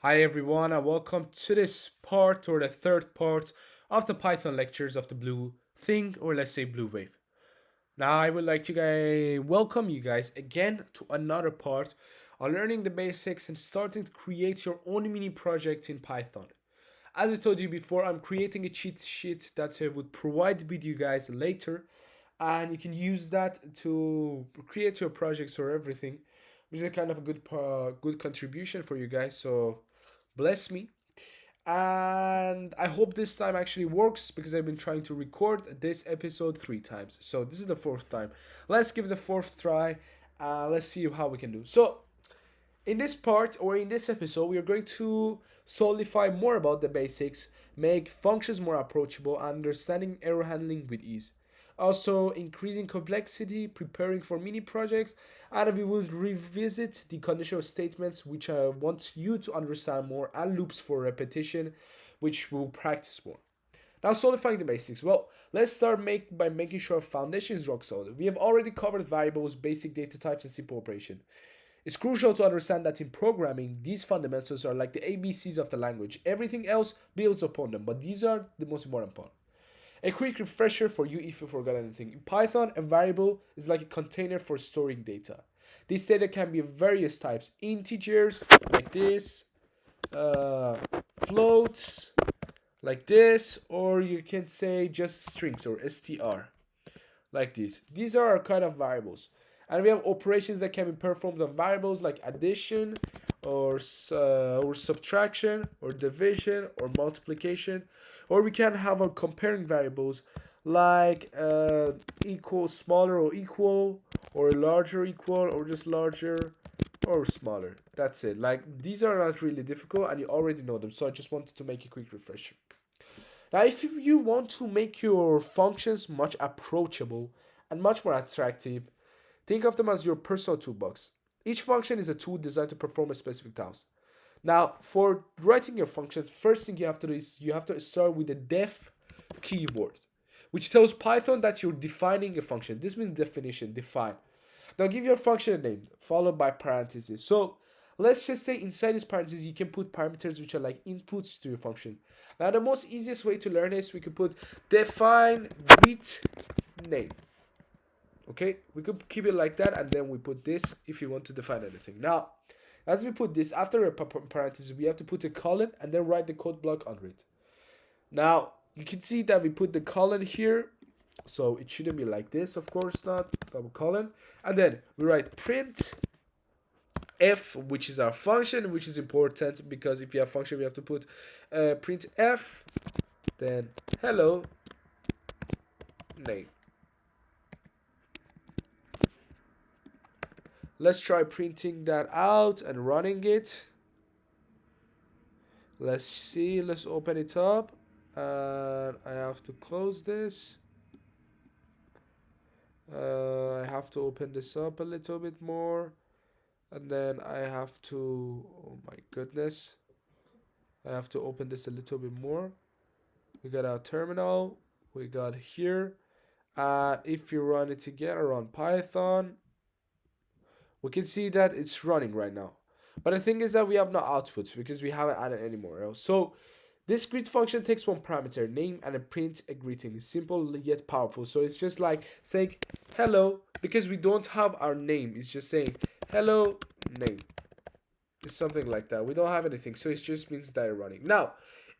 Hi everyone and welcome to this part or the third part of the Python lectures of the blue thing, or let's say blue wave. Now I would like to welcome you guys again to another part on learning the basics and starting to create your own mini project in Python. As I told you before, I'm creating a cheat sheet that would provide with you guys later, and you can use that to create your projects or everything, which is a kind of a good contribution for you guys. So bless me. And I hope this time actually works because I've been trying to record this episode 3 times. So this is the fourth time. Let's give it a fourth try. Let's see how we can do. So in this part or in this episode, we are going to solidify more about the basics, make functions more approachable, and understanding error handling with ease. Also, increasing complexity, preparing for mini projects, and we will revisit the conditional statements, which I want you to understand more, and loops for repetition, which we'll practice more. Now, solidifying the basics. Well, let's start by making sure our foundation is rock solid. We have already covered variables, basic data types, and simple operation. It's crucial to understand that in programming, these fundamentals are like the ABCs of the language. Everything else builds upon them, but these are the most important part. A quick refresher for you if you forgot anything. In Python, a variable is like a container for storing data. This data can be of various types: integers, like this, uh, floats, like this, or you can say just strings or str, like this. These are our kind of variables. And we have operations that can be performed on variables like addition or subtraction or division or multiplication. Or we can have our comparing variables like equal, smaller or equal, or larger equal, or just larger or smaller. That's it. Like, these are not really difficult and you already know them. So I just wanted to make a quick refresher. Now, if you want to make your functions much approachable and much more attractive, think of them as your personal toolbox. Each function is a tool designed to perform a specific task. Now, for writing your functions, first thing you have to do is you have to start with the def keyword, which tells Python that you're defining a function. This means definition, define. Now give your function a name, followed by parentheses. So let's just say inside this parentheses, you can put parameters which are like inputs to your function. Now the most easiest way to learn this, we could put define greet name. Okay, we could keep it like that, and then we put this if you want to define anything. Now, as we put this after a parenthesis, we have to put a colon and then write the code block under it. Now, you can see that we put the colon here, so it shouldn't be like this, of course not, double colon. And then we write print f, which is our function, which is important because if you have function, we have to put print f, then hello name. Let's try printing that out and running it. Let's see, let's open it up. And I have to close this. I have to open this up a little bit more. And then I have to, oh my goodness. I have to open this a little bit more. We got our terminal. We got here. If you run it again, run Python, we can see that it's running right now. But the thing is that we have no outputs because we haven't added any more else. So this greet function takes one parameter, name, and a print a greeting. It's simple yet powerful. So it's just like saying hello, because we don't have our name. It's just saying hello name. It's something like that. We don't have anything. So it just means that it's running. Now,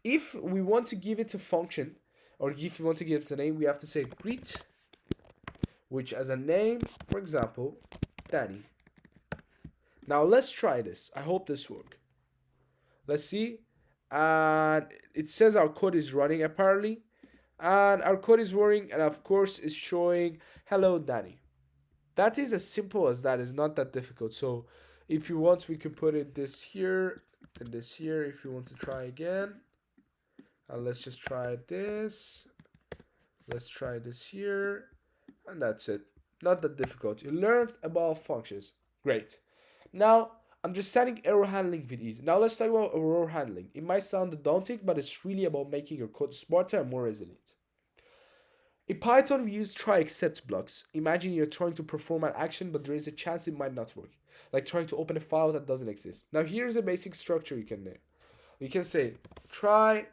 if we want to give it a function, or if we want to give it a name, we have to say greet, which as a name, for example, Danny. Now let's try this. I hope this works. Let's see. And it says our code is running apparently. And our code is running, and of course it's showing hello Danny. That is as simple as that. It's not that difficult. So if you want, we can put it this here and this here if you want to try again. And let's just try this. Let's try this here. And that's it. Not that difficult. You learned about functions. Great. Now, understanding error handling with ease. Now let's talk about error handling. It might sound daunting, but it's really about making your code smarter and more resilient. In Python, we use try except blocks. Imagine you're trying to perform an action, but there is a chance it might not work. Like trying to open a file that doesn't exist. Now here's a basic structure you can name. we can say try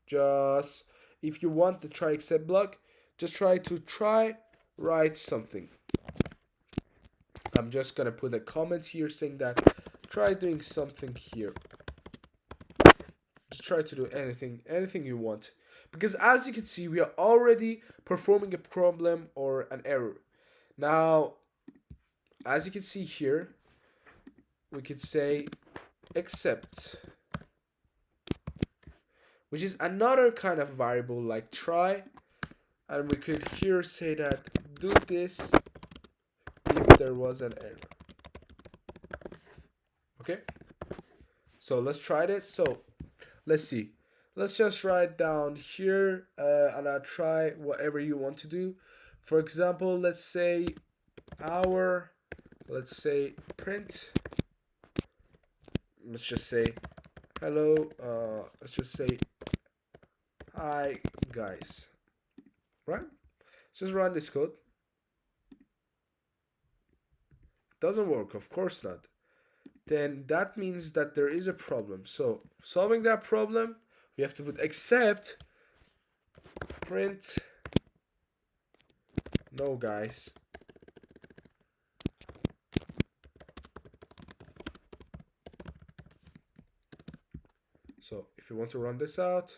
just, if you want the try except block, just try write something. I'm just gonna put a comment here saying that try doing something here. Just try to do anything you want. Because as you can see, we are already performing a problem or an error. Now, as you can see here, we could say except, which is another kind of variable like try, and we could here say that do this if there was an error. Okay, so let's try this. So let's see, let's just write down here and I'll try whatever you want to do. For example, let's say let's say print, let's just say hello, let's just say hi guys, right? Let's just run this code. Doesn't work, of course not. Then that means that there is a problem. So solving that problem, we have to put except print no guys. So if you want to run this out,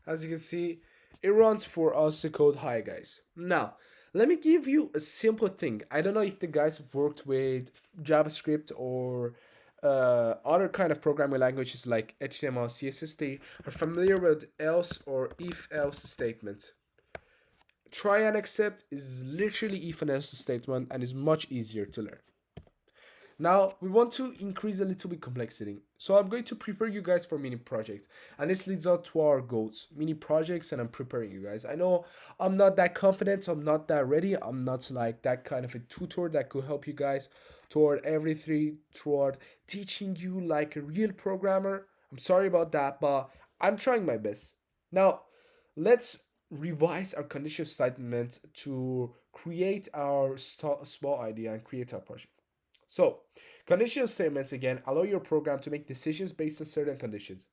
as you can see, it runs for us the code hi guys. Now, let me give you a simple thing. I don't know if the guys have worked with JavaScript or other kind of programming languages like HTML, CSS. They are familiar with else or if-else statement. Try and accept is literally if and else statement and is much easier to learn. Now, we want to increase a little bit complexity. So I'm going to prepare you guys for mini project. And this leads out to our goals, mini projects, and I'm preparing you guys. I know I'm not that confident, I'm not that ready. I'm not like that kind of a tutor that could help you guys toward teaching you like a real programmer. I'm sorry about that, but I'm trying my best. Now, let's revise our conditional statement to create our small idea and create our project. So, conditional statements again allow your program to make decisions based on certain conditions.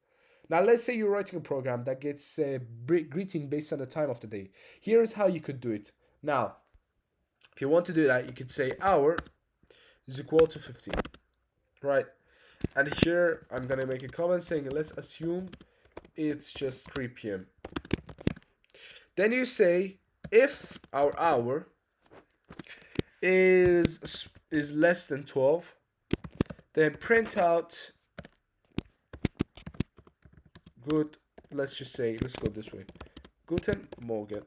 Now, let's say you're writing a program that gets a greeting based on the time of the day. Here's how you could do it. Now, if you want to do that, you could say hour is equal to 15, right? And here I'm gonna make a comment saying let's assume it's just 3 p.m. Then you say if our hour is less than 12, then print out good, let's go this way, Guten Morgen.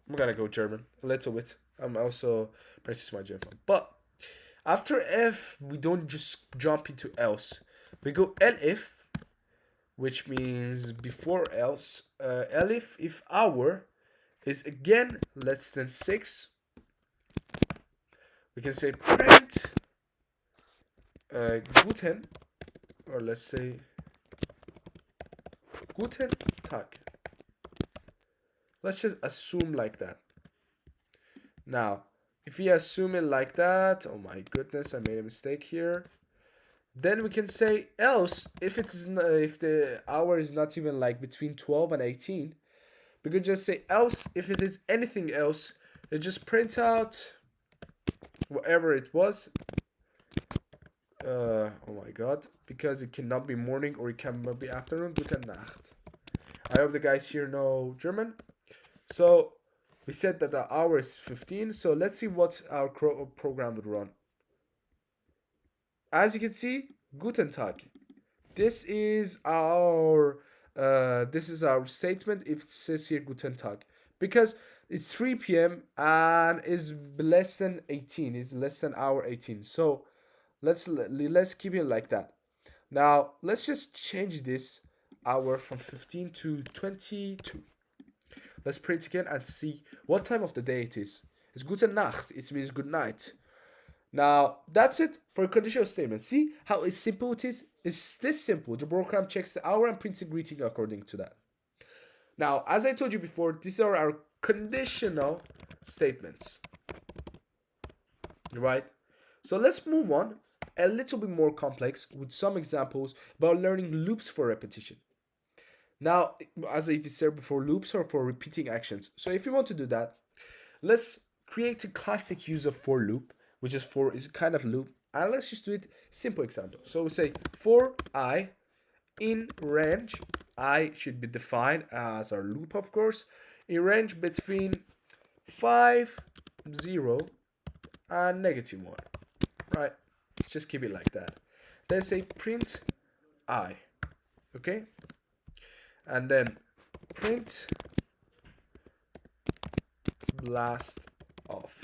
I'm gonna go German a little bit. I'm also practicing my German. But after if, we don't just jump into else. We go elif, which means before else. Elif, if hour is again less than 6, we can say print Guten, or let's say Guten Tag. Let's just assume like that. Now, if we assume it like that, oh my goodness, I made a mistake here. Then we can say else if the hour is not even like between 12 and 18. We could just say else if it is anything else. It just print out whatever it was. Oh my god, because it cannot be morning or it cannot be afternoon. Gute Nacht. I hope the guys here know German. So we said that the hour is 15. So let's see what our program would run. As you can see, Guten Tag. This is our statement if it says here Guten Tag, because it's 3 p.m. and is less than 18, is less than hour 18. So let's keep it like that. Now let's just change this hour from 15 to 22. Let's print again and see what time of the day it is. It's Gute Nacht. It means good night. Now that's it for a conditional statement. See how simple it is? It's this simple. The program checks the hour and prints a greeting according to that. Now, as I told you before, these are our conditional statements. Right? So let's move on a little bit more complex with some examples about learning loops for repetition. Now, as I said before, loops are for repeating actions. So if you want to do that, let's create a classic use of for loop, which is kind of loop, and let's just do it simple example. So we say for I in range, I should be defined as our loop, of course, in range between 5, 0, and -1, right? Let's just keep it like that. Then say print I, okay? And then print blast off.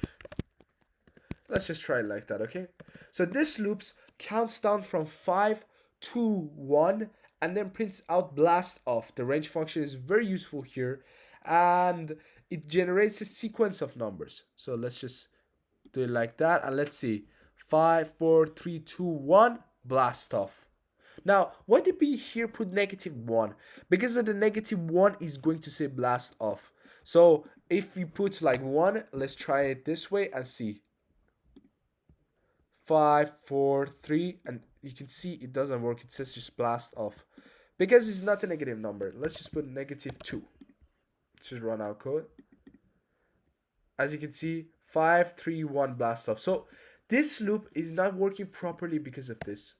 Let's just try it like that, okay? So this loops counts down from 5 to 1 and then prints out blast off. The range function is very useful here, and it generates a sequence of numbers. So let's just do it like that, and let's see. 5, 4, 3, 2, 1, blast off. Now, why did we here put -1? Because of the -1 is going to say blast off. So if we put like 1, let's try it this way and see. 5, 4, 3, and you can see it doesn't work. It says just blast off because it's not a negative number. Let's just put -2. Let's just run our code. As you can see, 5, 3, 1, blast off. So this loop is not working properly because of this.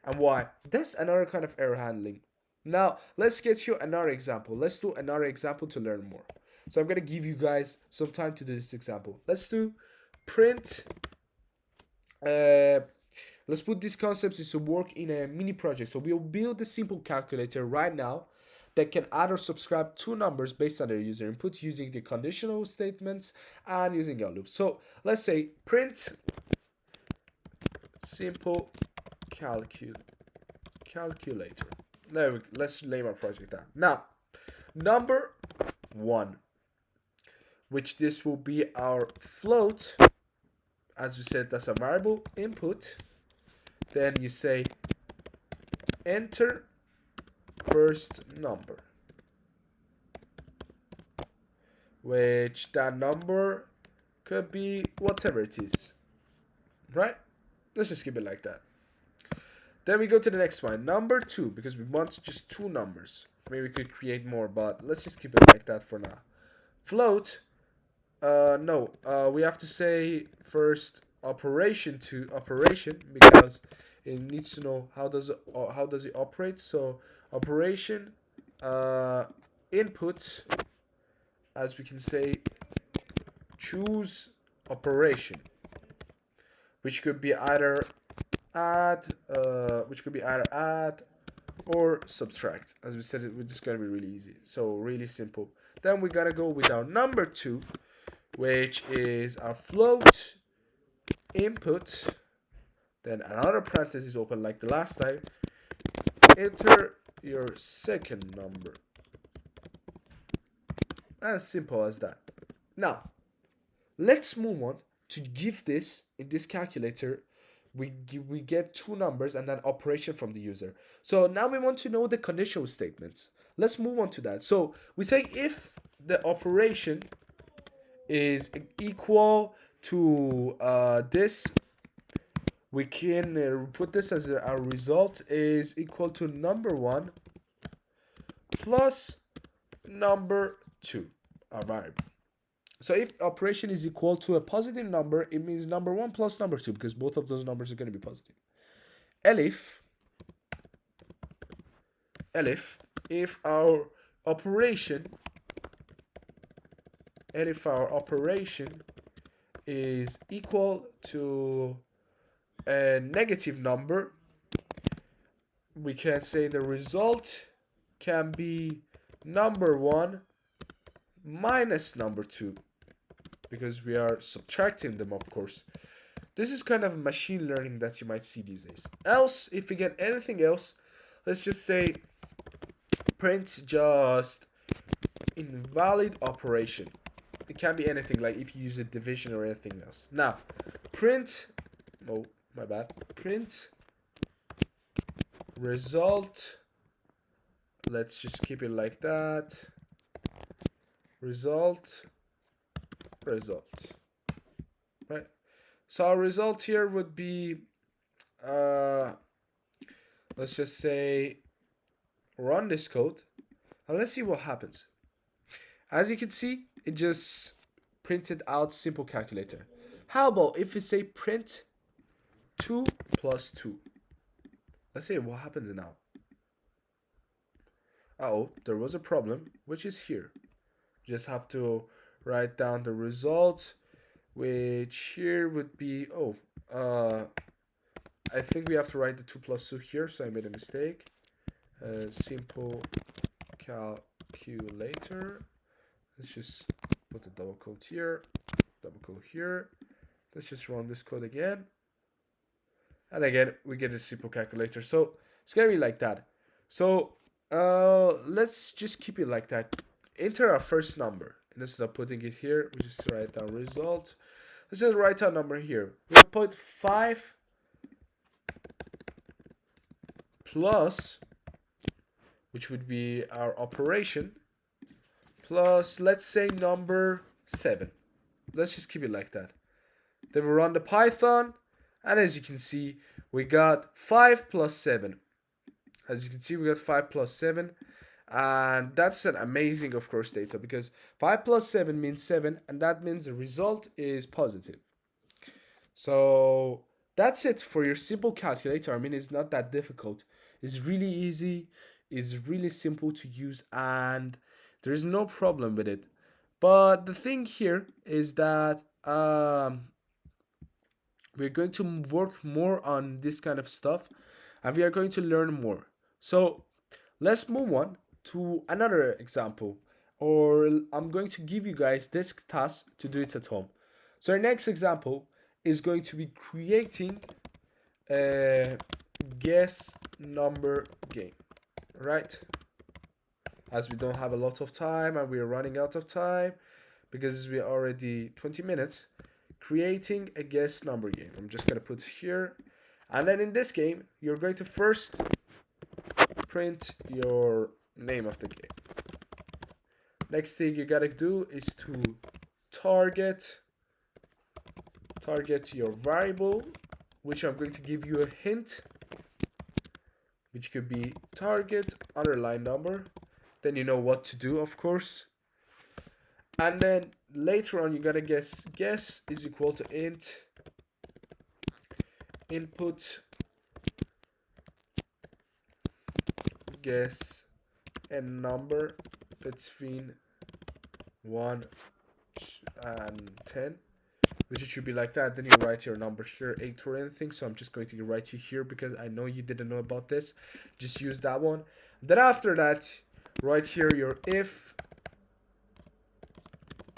And why? That's another kind of error handling. Now, let's get you another example. Let's do another example to learn more. So I'm going to give you guys some time to do this example. Let's do print. Let's put these concepts to work in a mini project. So we'll build a simple calculator right now that can add or subtract two numbers based on their user input using the conditional statements and using a loop. So let's say print simple calculator. Let's name our project that. Now, number 1, which this will be our float. As we said, that's a variable input. Then you say enter first number, which that number could be whatever it is, right? Let's just keep it like that. Then we go to the next one, number 2, because we want just 2 numbers. Maybe we could create more, but let's just keep it like that for now. Float, we have to say first operation to operation because it needs to know how does it operate. So operation input, as we can say, choose operation, which could be either add or subtract. As we said, it's just gonna be really easy, so really simple. Then we gotta go with our number 2, which is our float input, then another parenthesis open like the last time, enter your second number. As simple as that. Now, let's move on to give this, in this calculator, we get 2 numbers and an operation from the user. So now we want to know the conditional statements. Let's move on to that. So we say if the operation is equal to this, we can put this as our result is equal to number 1 plus number 2, our variable. So if operation is equal to a positive number, it means number 1 plus number 2, because both of those numbers are going to be positive. Elif, if our operation is equal to a negative number, we can say the result can be number 1 minus number 2, because we are subtracting them, of course. This is kind of machine learning that you might see these days. Else, if we get anything else, let's just say print just invalid operation. It can be anything, like if you use a division or anything else. Now, print, oh my bad, print result, let's just keep it like that, result, right? So our result here would be uh, let's just say run this code and let's see what happens. As you can see, it just printed out simple calculator. How about if we say print 2 plus 2? Let's see what happens now. Oh, there was a problem, which is here. Just have to write down the result, which here would be, I think we have to write the 2 plus 2 here, so I made a mistake. Simple calculator. Let's just put the double quote here, double quote here. Let's just run this code again. And again, we get a simple calculator. So it's gonna be like that. So let's just keep it like that. Enter our first number. And instead of putting it here, we just write down result. Let's just write our number here. We'll put 5 plus, which would be our operation, plus, let's say, number 7. Let's just keep it like that. Then we run the Python, and as you can see, we got 5 plus 7. As you can see, we got 5 plus 7, and that's an amazing, of course, data, because 5 plus 7 means 7, and that means the result is positive. So that's it for your simple calculator. I mean, it's not that difficult. It's really easy. It's really simple to use, and there's no problem with it. But the thing here is that we're going to work more on this kind of stuff, and we are going to learn more. So let's move on to another example, or I'm going to give you guys this task to do it at home. So our next example is going to be creating a guess number game, right? As we don't have a lot of time and we are running out of time because we are already 20 minutes, creating a guess number game. I'm just going to put here, and then in this game you're going to first print your name of the game. Next thing you gotta do is to target your variable, which I'm going to give you a hint, which could be target underline number. Then you know what to do, of course. And then later on you gotta guess is equal to int input guess a number between 1 and 10, which it should be like that. Then you write your number here, 8 or anything. So I'm just going to write you here because I know you didn't know about this. Just use that one. Then after that, write here your if,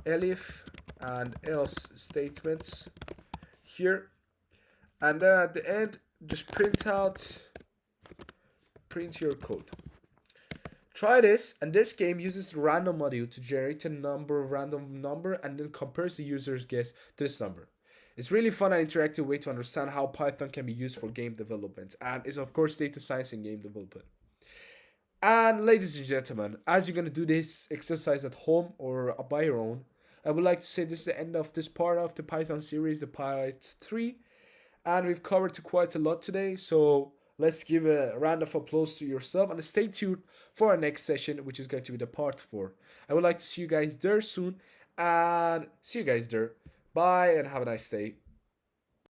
elif, and else statements here. And then at the end, just print your code. Try this, and this game uses the random module to generate a random number and then compares the user's guess to this number. It's really fun and interactive way to understand how Python can be used for game development, and is of course data science and game development. And ladies and gentlemen, as you're gonna do this exercise at home or by your own, I would like to say this is the end of this part of the Python series, the Part 3, and we've covered quite a lot today, so let's give a round of applause to yourself and stay tuned for our next session, which is going to be the Part 4. I would like to see you guys there soon, and see you guys there. Bye and have a nice day.